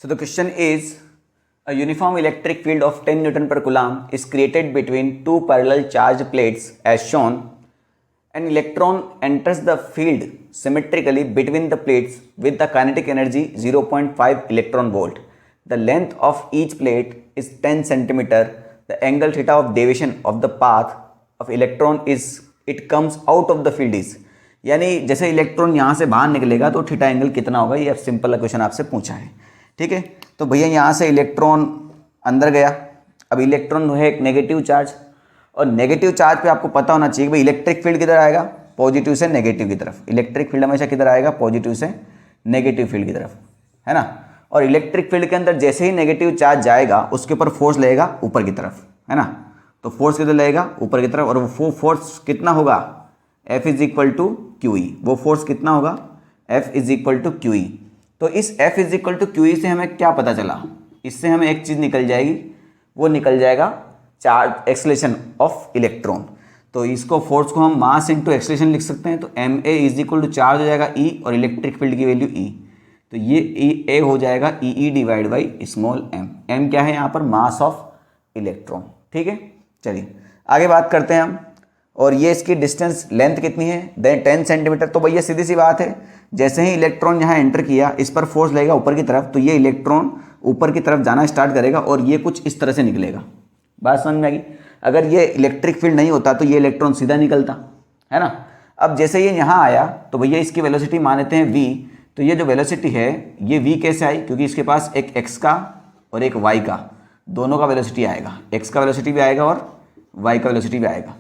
So the question is, a uniform electric field of 10 Newton per Coulomb is created between two parallel charged plates as shown. An electron enters the field symmetrically between the plates with the kinetic energy 0.5 electron volt. The length of each plate is 10 centimeter. The angle theta of deviation of the path of electron is it comes out of the field is, यानी जैसे electron यहाँ से बाहर निकलेगा तो theta angle कितना होगा, ये सिंपल क्वेश्चन आपसे पूछा है। ठीक है, तो भैया यहाँ से इलेक्ट्रॉन अंदर गया। अब इलेक्ट्रॉन है एक नेगेटिव चार्ज, और नेगेटिव चार्ज पे आपको पता होना चाहिए भाई इलेक्ट्रिक फील्ड किधर आएगा, पॉजिटिव से नेगेटिव की तरफ। इलेक्ट्रिक फील्ड हमेशा किधर आएगा, पॉजिटिव से नेगेटिव फील्ड की तरफ, है ना। और इलेक्ट्रिक फील्ड के अंदर जैसे ही नेगेटिव चार्ज जाएगा उसके ऊपर फोर्स लगेगा ऊपर की तरफ, है ना। तो फोर्स किधर लगेगा, ऊपर की तरफ, और वो फोर्स कितना होगा, F is equal to q E. वो फोर्स कितना होगा, F is equal to q E. तो इस F is equal to q E से हमें क्या पता चला, इससे हमें एक चीज़ निकल जाएगी, वो निकल जाएगा चार्ज एक्सेलरेशन ऑफ इलेक्ट्रॉन। तो इसको फोर्स को हम मास इंटू एक्सेलरेशन लिख सकते हैं। तो m a is equal to charge हो जाएगा E, और इलेक्ट्रिक फील्ड की वैल्यू E, तो ये ए हो जाएगा E divide by small m. M क्या है यहाँ पर, मास ऑफ इलेक्ट्रॉन। ठीक है, चलिए आगे बात करते हैं हम। और ये इसकी डिस्टेंस लेंथ कितनी है, 10 सेंटीमीटर। तो भैया सीधी सी बात है, जैसे ही इलेक्ट्रॉन यहाँ एंटर किया इस पर फोर्स लगेगा ऊपर की तरफ, तो ये इलेक्ट्रॉन ऊपर की तरफ जाना स्टार्ट करेगा और ये कुछ इस तरह से निकलेगा। बात समझ में आ गई। अगर ये इलेक्ट्रिक फील्ड नहीं होता तो ये इलेक्ट्रॉन सीधा निकलता, है ना। अब जैसे ये यहाँ आया तो भैया इसकी वेलोसिटी मान लेते हैं v। तो ये जो वेलोसिटी है ये v कैसे आई, क्योंकि इसके पास एक x का और एक y का, दोनों का वेलोसिटी आएगा, x का वेलोसिटी भी आएगा और y का वेलोसिटी भी आएगा।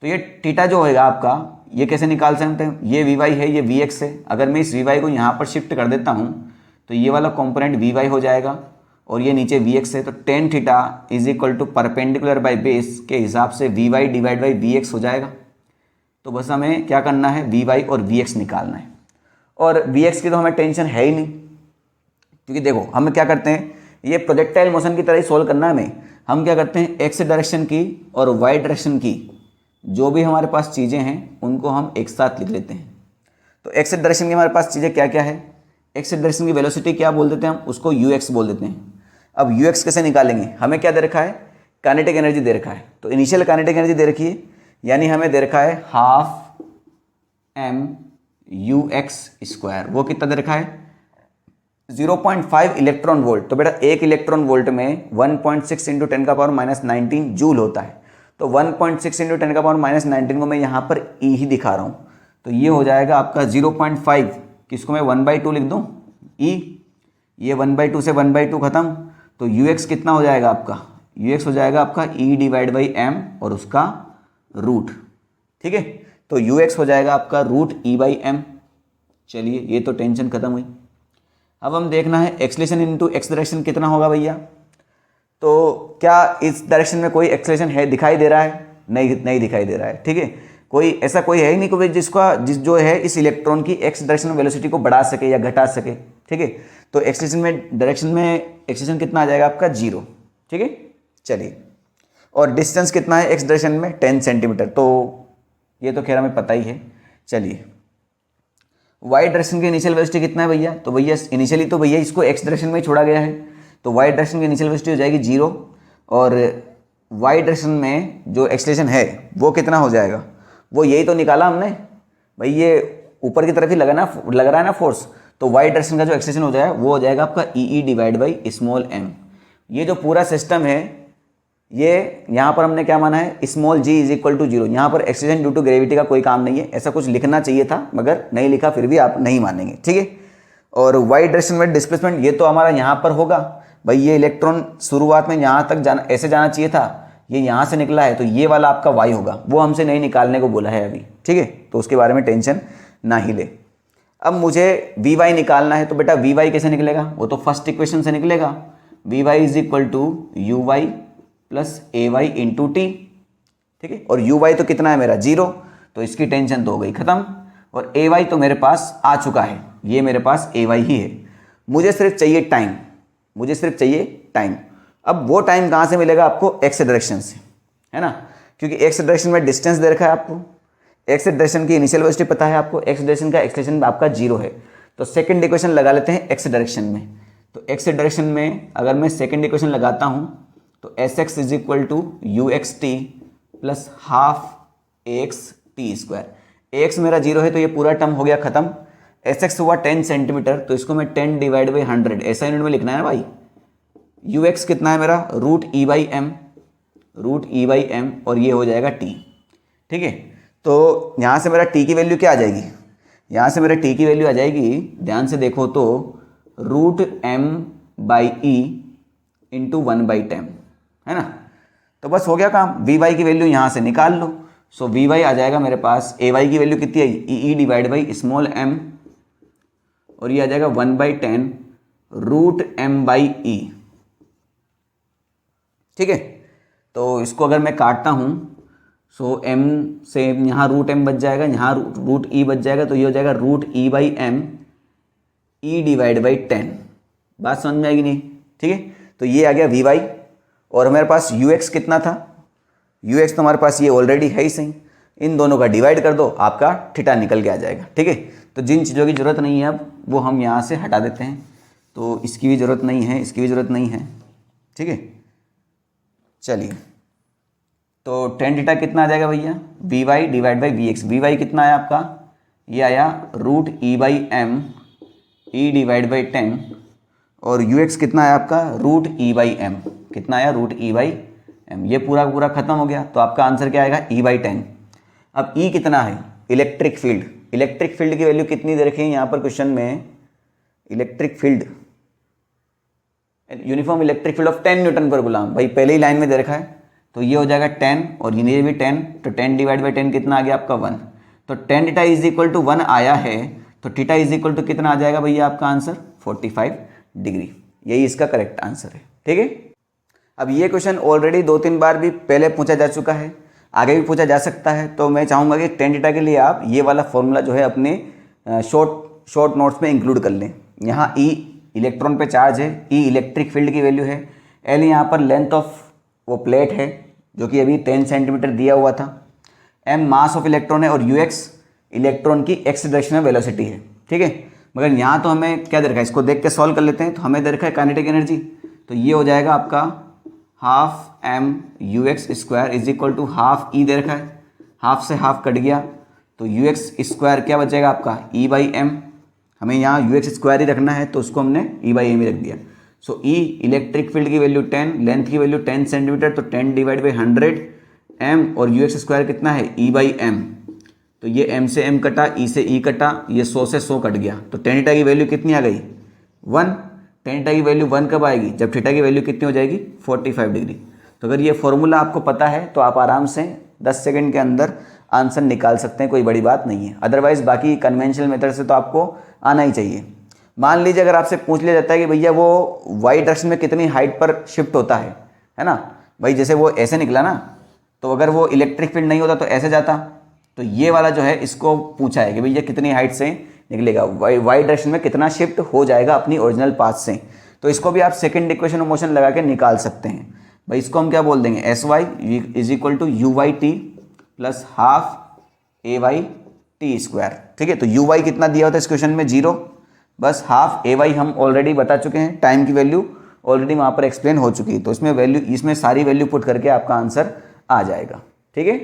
तो ये थीटा जो होगा आपका, ये कैसे निकाल सकते हैं, ये वी वाई है, ये वी एक्स है। अगर मैं इस वी वाई को यहाँ पर शिफ्ट कर देता हूँ तो ये वाला कंपोनेंट वी वाई हो जाएगा, और ये नीचे वी एक्स है। तो tan theta is equal to perpendicular by base के हिसाब से v y divide by v x हो जाएगा। तो बस हमें क्या करना है, वी वाई और वी एक्स निकालना है। और वी एक्स की तो हमें टेंशन है ही नहीं, क्योंकि देखो हम क्या करते हैं, ये प्रोजेक्टाइल मोशन की तरह ही सोल्व करना है हमें। हम क्या करते हैं, एक्स डायरेक्शन की और वाई डायरेक्शन की जो भी हमारे पास चीज़ें हैं उनको हम एक साथ लिख लेते हैं। तो एक्स डायरेक्शन की हमारे पास चीज़ें क्या क्या है, एक्स डायरेक्शन की वेलोसिटी क्या बोल देते हैं हम, उसको यू एक्स बोल देते हैं। अब यू एक्स कैसे निकालेंगे, हमें क्या दे रखा है, काइनेटिक एनर्जी दे रखा है। तो इनिशियल काइनेटिक एनर्जी दे रखी है, यानी हमें दे रखा है half M you x square. वो कितना दे रखा है, 0.5 इलेक्ट्रॉन वोल्ट। तो बेटा एक इलेक्ट्रॉन वोल्ट में 1.6 इंटू 10 का पावर माइनस 19 जूल होता है। तो 1.6 इंटू 10 का पावर माइनस 19 को मैं यहाँ पर ई ही दिखा रहा हूँ। तो ये हो जाएगा आपका 0.5, किसको मैं 1/2 लिख दूँ, ई। ये 1/2 से 1/2 खत्म। तो यू एक्स कितना हो जाएगा आपका, यू एक्स हो जाएगा आपका ई डिवाइड बाई एम और उसका रूट। ठीक है, तो यू एक्स हो जाएगा आपका रूट ई बाई एम। चलिए ये तो टेंशन खत्म हुई। अब हम देखना है एक्सेलरेशन इनटू एक्स डायरेक्शन कितना होगा भैया। तो क्या इस डायरेक्शन में कोई एक्सेलरेशन है, दिखाई दे रहा है, नहीं दिखाई दे रहा है। ठीक है, कोई ऐसा कोई है ही नहीं कोई जो है इस इलेक्ट्रॉन की एक्स डायरेक्शन में वेलोसिटी को बढ़ा सके या घटा सके। ठीक है, तो एक्सेलरेशन में डायरेक्शन में एक्सेलरेशन कितना आ जाएगा आपका 0। ठीक है, चलिए। और डिस्टेंस कितना है एक्स डायरेक्शन में, 10 सेंटीमीटर। तो ये तो खैर हमें पता ही है। चलिए, वाई डायरेक्शन की इनिशियल वेलोसिटी कितना है भैया, तो भैया इनिशियली तो भैया इसको एक्स डायरेक्शन में ही छोड़ा गया है। तो वाई डायरेक्शन की इनिशियल वेलोसिटी हो जाएगी 0, और वाई डायरेक्शन में जो एक्सेलरेशन है वो कितना हो जाएगा, वो यही तो निकाला हमने भाई, ये ऊपर की तरफ ही लग रहा है ना फोर्स। तो वाई डायरेक्शन का जो एक्सेलरेशन हो जाएगा वो हो जाएगा आपका E divide by small m. ये जो पूरा सिस्टम है, ये यहाँ पर हमने क्या माना है, small g is equal to 0। यहाँ पर एक्सेलरेशन ड्यू टू ग्रेविटी का कोई काम नहीं है, ऐसा कुछ लिखना चाहिए था मगर नहीं लिखा, फिर भी आप नहीं मानेंगे। ठीक है, और वाई डायरेक्शन में डिस्प्लेसमेंट ये तो हमारा यहाँ पर होगा भाई। ये इलेक्ट्रॉन शुरुआत में यहाँ तक जाना, ऐसे जाना चाहिए था, ये यहाँ से निकला है, तो ये वाला आपका वाई होगा, वो हमसे नहीं निकालने को बोला है अभी। ठीक है, तो उसके बारे में टेंशन ना ही ले। अब मुझे वी वाई निकालना है, तो बेटा वी वाई कैसे निकलेगा, वो तो फर्स्ट इक्वेशन से निकलेगा। V y is equal to u y plus a y into t. ठीक है, और यू वाई तो कितना है मेरा 0, तो इसकी टेंशन तो हो गई खत्म। और ए वाई तो मेरे पास आ चुका है, ये मेरे पास ए वाई ही है। मुझे सिर्फ चाहिए टाइम, अब वो टाइम कहाँ से मिलेगा आपको, एक्स डायरेक्शन से, है ना। क्योंकि एक्स डायरेक्शन में डिस्टेंस दे रखा है आपको, एक्स डायरेक्शन की इनिशियल वेलोसिटी पता है आपको, एक्स डायरेक्शन का एक्सेलरेशन आपका 0 है। तो सेकंड इक्वेशन लगा लेते हैं एक्स डायरेक्शन में। तो एक्स डायरेक्शन में अगर मैं सेकेंड इक्वेशन लगाता हूँ तो s x is equal to u x t plus half x t square. X मेरा 0 है तो ये पूरा टर्म हो गया खत्म। एस एक्स हुआ 10 सेंटीमीटर, तो इसको मैं 10 डिवाइड बाई 100 ऐसा यूनिट में लिखना है ना भाई। यू एक्स कितना है मेरा, रूट ई बाई एम, और ये हो जाएगा टी। ठीक है, तो यहाँ से मेरा टी की वैल्यू क्या आ जाएगी, यहाँ से मेरा टी की वैल्यू आ जाएगी, ध्यान से देखो तो root m by E into 1/10 है ना। तो बस हो गया काम, वी वाई की वैल्यू यहाँ से निकाल लो। सो वी वाई आ जाएगा मेरे पास, ए वाई की वैल्यू कितनी आई, E divide by small M, और ये आ जाएगा 1/10 रूट एम बाई ई। ठीक है, तो इसको अगर मैं काटता हूँ सो एम से यहाँ रूट एम बच जाएगा, यहाँ रूट ई बच जाएगा, तो ये हो जाएगा root E by m E divide by 10। बात समझ में आएगी नहीं। ठीक है, तो ये आ गया वी वाई, और हमारे पास यू एक्स कितना था, यू एक्स तो हमारे पास ये ऑलरेडी है ही सही, इन दोनों का डिवाइड कर दो, आपका थीटा निकल के आ जाएगा। ठीक है, तो जिन चीज़ों की ज़रूरत नहीं है अब वो हम यहाँ से हटा देते हैं, तो इसकी भी ज़रूरत नहीं है, इसकी भी ज़रूरत नहीं है। ठीक है, चलिए, तो टेन थीटा कितना आ जाएगा भैया, v y divide by v x. V y कितना आया आपका, ये आया root E by m E divide by 10, और यू एक्स कितना आया आपका, रूट ई बाई एम, कितना आया, रूट ई बाई एम। ये पूरा पूरा खत्म हो गया, तो आपका आंसर क्या आएगा, ई बाई 10। अब ई कितना है, इलेक्ट्रिक फील्ड। इलेक्ट्रिक फील्ड की वैल्यू कितनी दे रखी है यहाँ पर क्वेश्चन में, electric field, uniform electric field of 10 Newton पर गुलाम, भाई पहले ही लाइन में दे रखा है, तो ये हो जाएगा 10 और ये भी 10, तो 10 डिवाइड बाई 10 कितना आ गया आपका 1। तो tan theta is equal to 1 आया है, तो थीटा इज इक्वल टू कितना आ जाएगा भैया आपका आंसर, 45 डिग्री। यही इसका करेक्ट आंसर है। ठीक है, अब ये क्वेश्चन ऑलरेडी 2-3 बार भी पहले पूछा जा चुका है, आगे भी पूछा जा सकता है, तो मैं चाहूँगा कि टेन थीटा के लिए आप ये वाला फॉर्मूला जो है अपने शॉर्ट नोट्स में इंक्लूड कर लें। यहाँ ई इलेक्ट्रॉन पे चार्ज है, ई इलेक्ट्रिक फील्ड की वैल्यू है, एल यहाँ पर लेंथ ऑफ वो प्लेट है जो कि अभी 10 सेंटीमीटर दिया हुआ था, एम मास ऑफ इलेक्ट्रॉन है, और यू एक्स इलेक्ट्रॉन की एक्स डायरेक्शन में वेलोसिटी है। ठीक है, मगर यहाँ तो हमें क्या दे रखा है, इसको देख के सॉल्व कर लेते हैं। तो हमें दे रखा है काइनेटिक एनर्जी, तो ये हो जाएगा आपका half M you x square is equal to half E दे रखा है, हाफ से हाफ कट गया, तो यू एक्स स्क्वायर क्या बचेगा आपका, ई बाई एम। हमें यहाँ यू एक्स स्क्वायर ही रखना है, तो उसको हमने ई बाई एम ही रख दिया। सो ई इलेक्ट्रिक फील्ड की वैल्यू 10, लेंथ की वैल्यू 10 सेंटीमीटर, तो 10 डिवाइड बाई 100 एम, और यू एक्स स्क्वायर कितना है, ई बाई एम। तो ये m से m कटा, e से e कटा, ये 100 से 100 कट गया, तो टेन थीटा की वैल्यू कितनी आ गई, 1। टेन थीटा की वैल्यू 1 कब आएगी, जब थीटा की वैल्यू कितनी हो जाएगी, 45 डिग्री। तो अगर ये फॉर्मूला आपको पता है तो आप आराम से 10 सेकंड के अंदर आंसर निकाल सकते हैं, कोई बड़ी बात नहीं है। अदरवाइज बाकी कन्वेंशनल मेथड से तो आपको आना ही चाहिए। मान लीजिए अगर आपसे पूछ लिया जाता है कि भैया वो वाई डायरेक्शन में कितनी हाइट पर शिफ्ट होता है ना, भाई जैसे वो ऐसे निकला ना, तो अगर वो इलेक्ट्रिक फील्ड नहीं होता तो ऐसे जाता, तो ये वाला जो है इसको पूछा है कि भैया कितनी हाइट से निकलेगा, वाई डायरेक्शन में कितना शिफ्ट हो जाएगा अपनी ओरिजिनल पाथ से। तो इसको भी आप सेकंड इक्वेशन ऑफ मोशन लगा के निकाल सकते हैं। भाई इसको हम क्या बोल देंगे, s y is equal to u y t plus half a y t square. ठीक है, तो यू वाई कितना दिया होता है इस क्वेश्चन में, 0, बस हाफ ए वाई हम ऑलरेडी बता चुके हैं, टाइम की वैल्यू ऑलरेडी वहाँ पर एक्सप्लेन हो चुकी है, तो इसमें वैल्यू, इसमें सारी वैल्यू पुट करके आपका आंसर आ जाएगा। ठीक है।